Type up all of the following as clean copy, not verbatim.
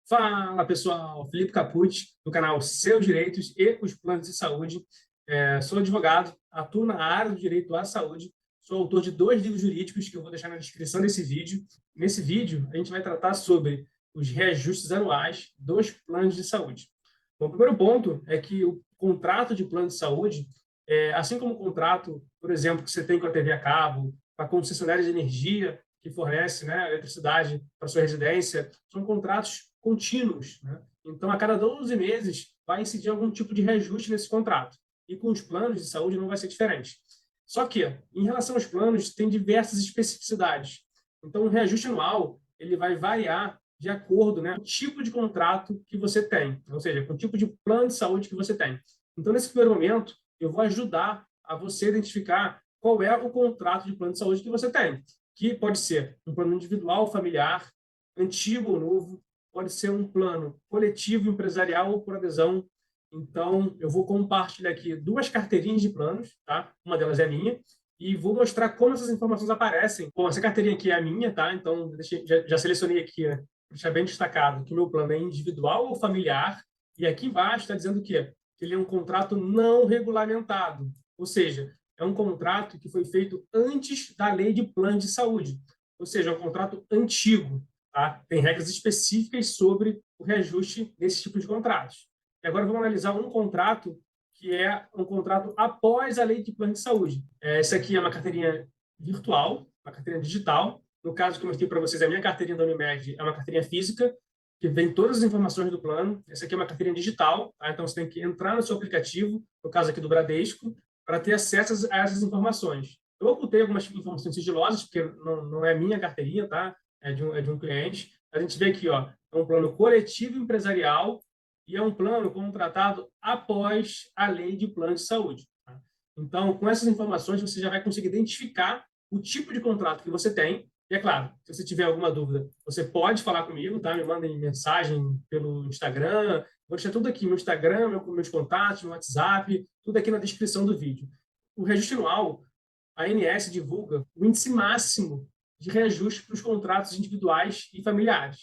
Fala pessoal, Felipe Capucci, do canal Seus Direitos e os Planos de Saúde. Sou advogado, atuo na área do direito à saúde, sou autor de 2 livros jurídicos que eu vou deixar na descrição desse vídeo. Nesse vídeo, a gente vai tratar sobre os reajustes anuais dos planos de saúde. Bom, o primeiro ponto é que o contrato de plano de saúde, assim como o contrato, por exemplo, que você tem com a TV a cabo, com a concessionária de energia, que fornece, né, eletricidade para sua residência, são contratos contínuos, né? Então, a cada 12 meses vai incidir algum tipo de reajuste nesse contrato. E com os planos de saúde não vai ser diferente. Só que, em relação aos planos, tem diversas especificidades. Então, o reajuste anual ele vai variar de acordo, né, com o tipo de contrato que você tem, ou seja, com o tipo de plano de saúde que você tem. Então, nesse primeiro momento, eu vou ajudar a você identificar qual é o contrato de plano de saúde que você tem, que pode ser um plano individual, familiar, antigo ou novo, pode ser um plano coletivo, empresarial ou por adesão. Então, eu vou compartilhar aqui 2 carteirinhas de planos, tá? Uma delas é a minha, e vou mostrar como essas informações aparecem. Bom, essa carteirinha aqui é a minha, tá? Então, já selecionei aqui, né? Deixar bem destacado que o meu plano é individual ou familiar, e aqui embaixo está dizendo o quê? Que ele é um contrato não regulamentado, ou seja, é um contrato que foi feito antes da lei de plano de saúde, ou seja, é um contrato antigo. Tá? Tem regras específicas sobre o reajuste desse tipo de contratos. E agora vamos analisar um contrato que é um contrato após a lei de plano de saúde. Essa aqui é uma carteirinha virtual, uma carteirinha digital. No caso que eu mostrei para vocês, a minha carteirinha da Unimed é uma carteirinha física, que vem todas as informações do plano. Essa aqui é uma carteirinha digital, tá? Então você tem que entrar no seu aplicativo, no caso aqui do Bradesco, para ter acesso a essas informações. Eu ocultei algumas informações sigilosas, porque não é minha carteirinha, tá? É de um cliente. A gente vê aqui, ó, é um plano coletivo empresarial e é um plano contratado após a lei de plano de saúde. Tá? Então, com essas informações, você já vai conseguir identificar o tipo de contrato que você tem. E é claro, se você tiver alguma dúvida, você pode falar comigo, tá? Me mandem mensagem pelo Instagram. Vou deixar tudo aqui, meu Instagram, meus contatos, meu WhatsApp, tudo aqui na descrição do vídeo. O reajuste anual, a ANS divulga o índice máximo de reajuste para os contratos individuais e familiares.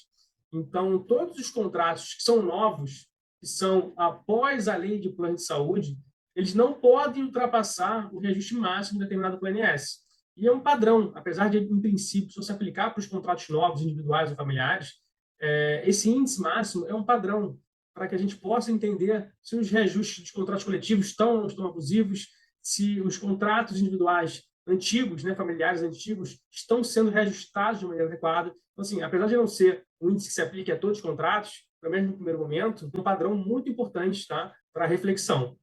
Então, todos os contratos que são novos, que são após a lei de plano de saúde, eles não podem ultrapassar o reajuste máximo determinado pelo INSS. E é um padrão, apesar de, em princípio, só se aplicar para os contratos novos, individuais ou familiares, esse índice máximo é um padrão para que a gente possa entender se os reajustes de contratos coletivos estão ou não estão abusivos, se os contratos individuais antigos, né, familiares antigos, estão sendo reajustados de maneira adequada. Então, assim, apesar de não ser um índice que se aplique a todos os contratos, pelo menos no primeiro momento, é um padrão muito importante, tá, para reflexão.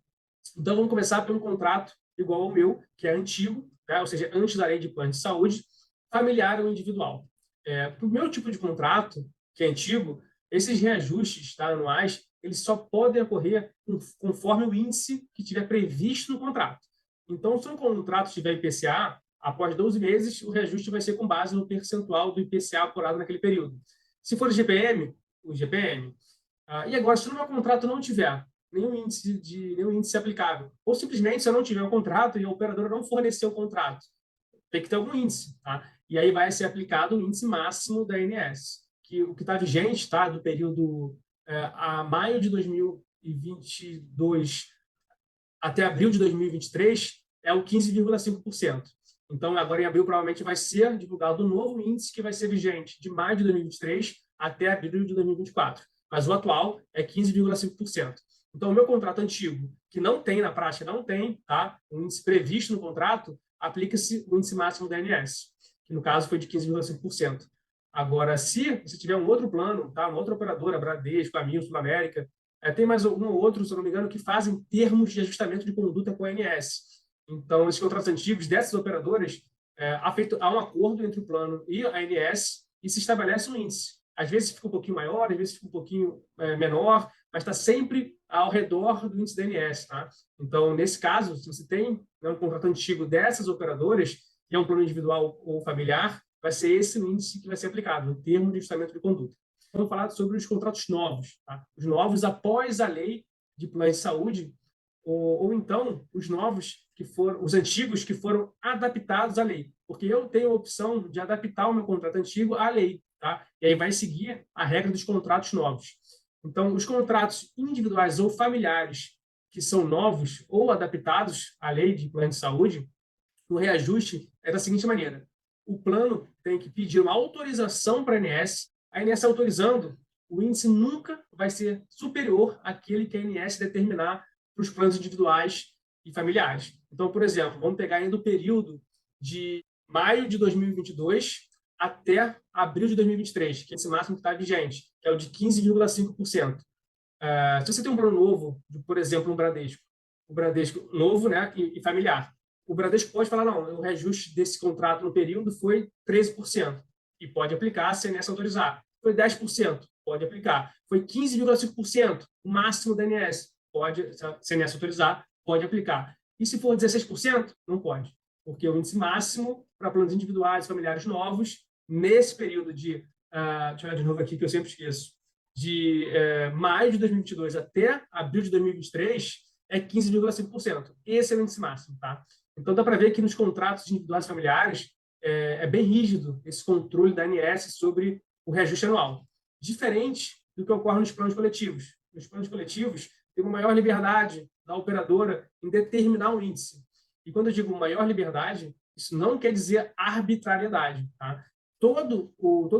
Então, vamos começar por um contrato igual ao meu, que é antigo, tá? Ou seja, antes da lei de plano de saúde, familiar ou individual. Para o meu tipo de contrato, que é antigo, esses reajustes, tá, anuais, eles só podem ocorrer conforme o índice que tiver previsto no contrato. Então, se um contrato tiver IPCA, após 12 meses, o reajuste vai ser com base no percentual do IPCA apurado naquele período. Se for GPM, o GPM. E agora, se o meu contrato não tiver nenhum índice aplicável, ou simplesmente se eu não tiver o contrato e a operadora não fornecer o contrato, tem que ter algum índice, tá? E aí vai ser aplicado o índice máximo da ANS, que o que está vigente, tá, do período a maio de 2022 até abril de 2023 é o 15,5%. Então, agora em abril, provavelmente vai ser divulgado um novo índice que vai ser vigente de maio de 2023 até abril de 2024. Mas o atual é 15,5%. Então, o meu contrato antigo, que não tem na prática, não tem, tá, um índice previsto no contrato, aplica-se o índice máximo da ANS, que no caso foi de 15,5%. Agora, se você tiver um outro plano, tá, uma outra operadora, Bradesco, Amil, Sul América, tem mais um ou outro, se eu não me engano, que fazem termos de ajustamento de conduta com a ANS. Então, esses contratos antigos dessas operadoras, há um acordo entre o plano e a ANS e se estabelece um índice. Às vezes fica um pouquinho maior, às vezes fica um pouquinho menor, mas está sempre ao redor do índice da ANS. Tá? Então, nesse caso, se você tem, né, um contrato antigo dessas operadoras, que é um plano individual ou familiar, vai ser esse o índice que vai ser aplicado, o termo de ajustamento de conduta. Vamos falar sobre os contratos novos. Tá? Os novos após a lei de plano de saúde, ou então os novos que foram, os antigos que foram adaptados à lei. Porque eu tenho a opção de adaptar o meu contrato antigo à lei. tá? E aí vai seguir a regra dos contratos novos. Então, os contratos individuais ou familiares que são novos ou adaptados à lei de plano de saúde, o reajuste é da seguinte maneira: o plano tem que pedir uma autorização para a ANS autorizando, o índice nunca vai ser superior àquele que a ANS determinar para os planos individuais e familiares. Então, por exemplo, vamos pegar ainda o período de maio de 2022 até abril de 2023, que é esse máximo que está vigente, que é o de 15,5%. Se você tem um plano novo, por exemplo, um Bradesco novo, né, e familiar, o Bradesco pode falar, não, o reajuste desse contrato no período foi 13%, e pode aplicar se a ANS autorizar. Foi 10%, pode aplicar. Foi 15,5%, o máximo da ANS, pode, se a ANS autorizar, pode aplicar. E se for 16%, não pode, porque o índice máximo para planos individuais e familiares novos, nesse período de, deixa eu olhar de novo aqui que eu sempre esqueço, de maio de 2022 até abril de 2023 é 15,5%. Esse é o índice máximo, tá? Então dá para ver que nos contratos individuais e familiares é bem rígido esse controle da ANS sobre o reajuste anual. Diferente do que ocorre nos planos coletivos. Nos planos coletivos, tem uma maior liberdade da operadora em determinar o índice. E quando eu digo maior liberdade, isso não quer dizer arbitrariedade, tá? Todo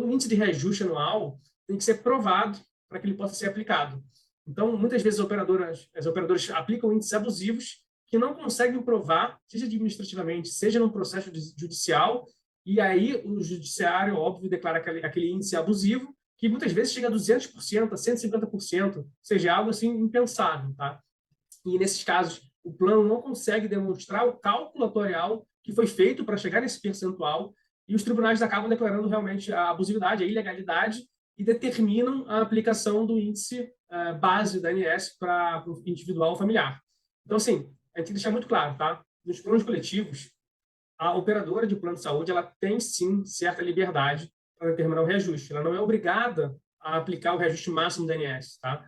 índice de reajuste anual tem que ser provado para que ele possa ser aplicado. Então, muitas vezes as operadoras aplicam índices abusivos que não conseguem provar, seja administrativamente, seja num processo judicial, e aí o judiciário, óbvio, declara aquele índice abusivo, que muitas vezes chega a 200%, a 150%, ou seja, algo assim impensável, tá? E nesses casos, o plano não consegue demonstrar o cálculo atuarial que foi feito para chegar nesse percentual, e os tribunais acabam declarando realmente a abusividade, a ilegalidade, e determinam a aplicação do índice base da ANS para o individual ou familiar. Então, assim, a gente tem que deixar muito claro, tá? Nos planos coletivos, a operadora de plano de saúde ela tem, sim, certa liberdade para determinar o reajuste. Ela não é obrigada a aplicar o reajuste máximo da ANS, tá?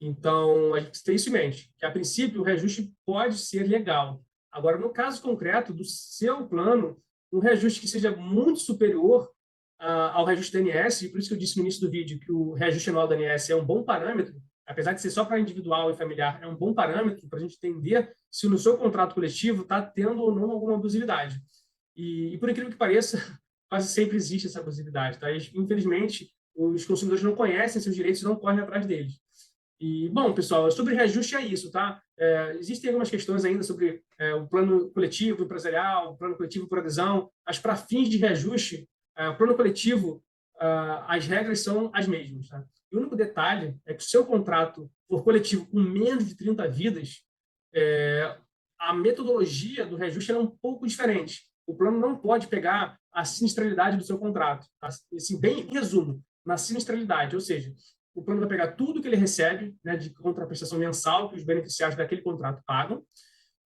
Então, a gente tem isso em mente, que, a princípio, o reajuste pode ser legal. Agora, no caso concreto do seu plano, um reajuste que seja muito superior ao reajuste da ANS, e por isso que eu disse no início do vídeo que o reajuste anual da ANS é um bom parâmetro, apesar de ser só para individual e familiar, é um bom parâmetro para a gente entender se no seu contrato coletivo está tendo ou não alguma abusividade. E por incrível que pareça, quase sempre existe essa abusividade. Tá? E, infelizmente, os consumidores não conhecem seus direitos e não correm atrás deles. E, bom, pessoal, sobre reajuste é isso, tá? Existem algumas questões ainda sobre o plano coletivo empresarial, o plano coletivo por adesão, mas para fins de reajuste, o plano coletivo, as regras são as mesmas, tá? E o único detalhe é que se o seu contrato for coletivo com menos de 30 vidas, a metodologia do reajuste é um pouco diferente. O plano não pode pegar a sinistralidade do seu contrato. Tá? Assim, bem em resumo, na sinistralidade, ou seja, o plano vai pegar tudo que ele recebe, né, de contraprestação mensal que os beneficiários daquele contrato pagam,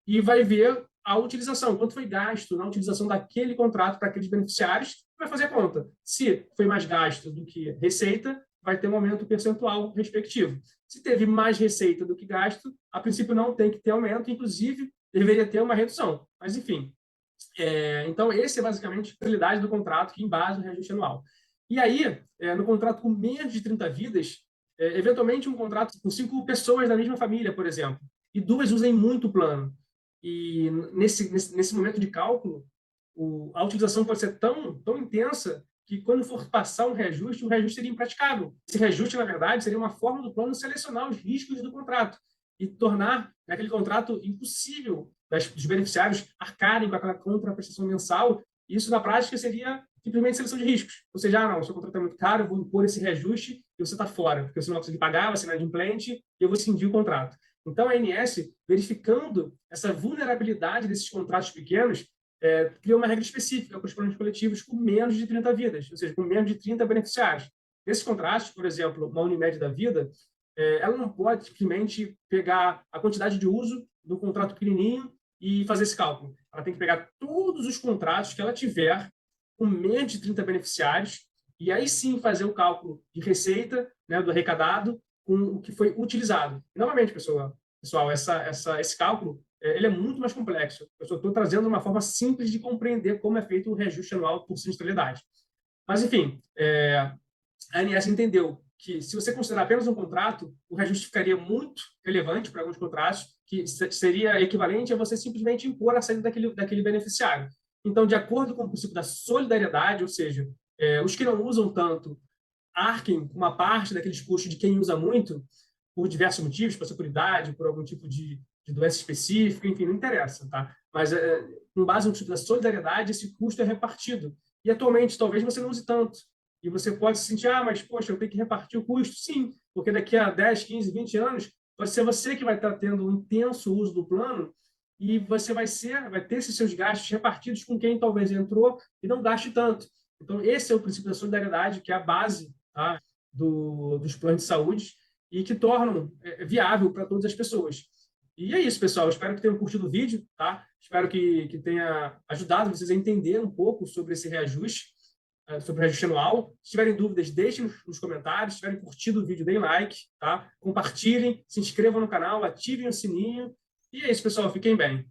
e vai ver a utilização, quanto foi gasto na utilização daquele contrato para aqueles beneficiários, vai fazer a conta. Se foi mais gasto do que receita, vai ter um aumento percentual respectivo. Se teve mais receita do que gasto, a princípio não tem que ter aumento, inclusive deveria ter uma redução. Mas, enfim. Então, esse é basicamente a realidade do contrato que embasa o reajuste anual. E aí, no contrato com menos de 30 vidas, eventualmente um contrato com 5 pessoas da mesma família, por exemplo, e 2 usem muito o plano. E nesse momento de cálculo, a utilização pode ser tão intensa que, quando for passar um reajuste, o reajuste seria impraticável. Esse reajuste, na verdade, seria uma forma do plano selecionar os riscos do contrato e tornar aquele contrato impossível dos beneficiários arcarem com aquela contraprestação mensal. Isso, na prática, seria simplesmente seleção de riscos. Ou seja, não, o seu contrato é muito caro, eu vou impor esse reajuste e você está fora, porque você não vai conseguir pagar, vai ser inadimplente e eu vou rescindir o contrato. Então, a ANS, verificando essa vulnerabilidade desses contratos pequenos, criou uma regra específica para os planos coletivos com menos de 30 vidas, ou seja, com menos de 30 beneficiários. Nesses contratos, por exemplo, uma Unimed da vida, ela não pode simplesmente pegar a quantidade de uso do contrato pequenininho e fazer esse cálculo. Ela tem que pegar todos os contratos que ela tiver com menos de 30 beneficiários e aí sim fazer o cálculo de receita, né, do arrecadado com o que foi utilizado. E, novamente, pessoal, esse cálculo ele é muito mais complexo. Eu só estou trazendo uma forma simples de compreender como é feito o reajuste anual por sinistralidade. Mas, enfim, a ANS entendeu que, se você considerar apenas um contrato, o reajuste ficaria muito relevante para alguns contratos, que seria equivalente a você simplesmente impor a saída daquele beneficiário. Então, de acordo com o princípio da solidariedade, ou seja, os que não usam tanto arquem com uma parte daqueles custos de quem usa muito, por diversos motivos, por seguridade, por algum tipo de doença específica, enfim, não interessa, tá? Mas, com base no princípio da solidariedade, esse custo é repartido. E, atualmente, talvez você não use tanto. E você pode se sentir, mas, poxa, eu tenho que repartir o custo. Sim, porque daqui a 10, 15, 20 anos, pode ser você que vai estar tendo um intenso uso do plano e você vai ter esses seus gastos repartidos com quem talvez entrou e não gaste tanto. Então, esse é o princípio da solidariedade, que é a base, tá, dos planos de saúde e que tornam viável para todas as pessoas. E é isso, pessoal. Espero que tenham curtido o vídeo, tá? Espero que tenha ajudado vocês a entender um pouco sobre esse reajuste, sobre o reajuste anual. Se tiverem dúvidas, deixem nos comentários. Se tiverem curtido o vídeo, deem like, tá? Compartilhem, se inscrevam no canal, ativem o sininho. E é isso, pessoal. Fiquem bem.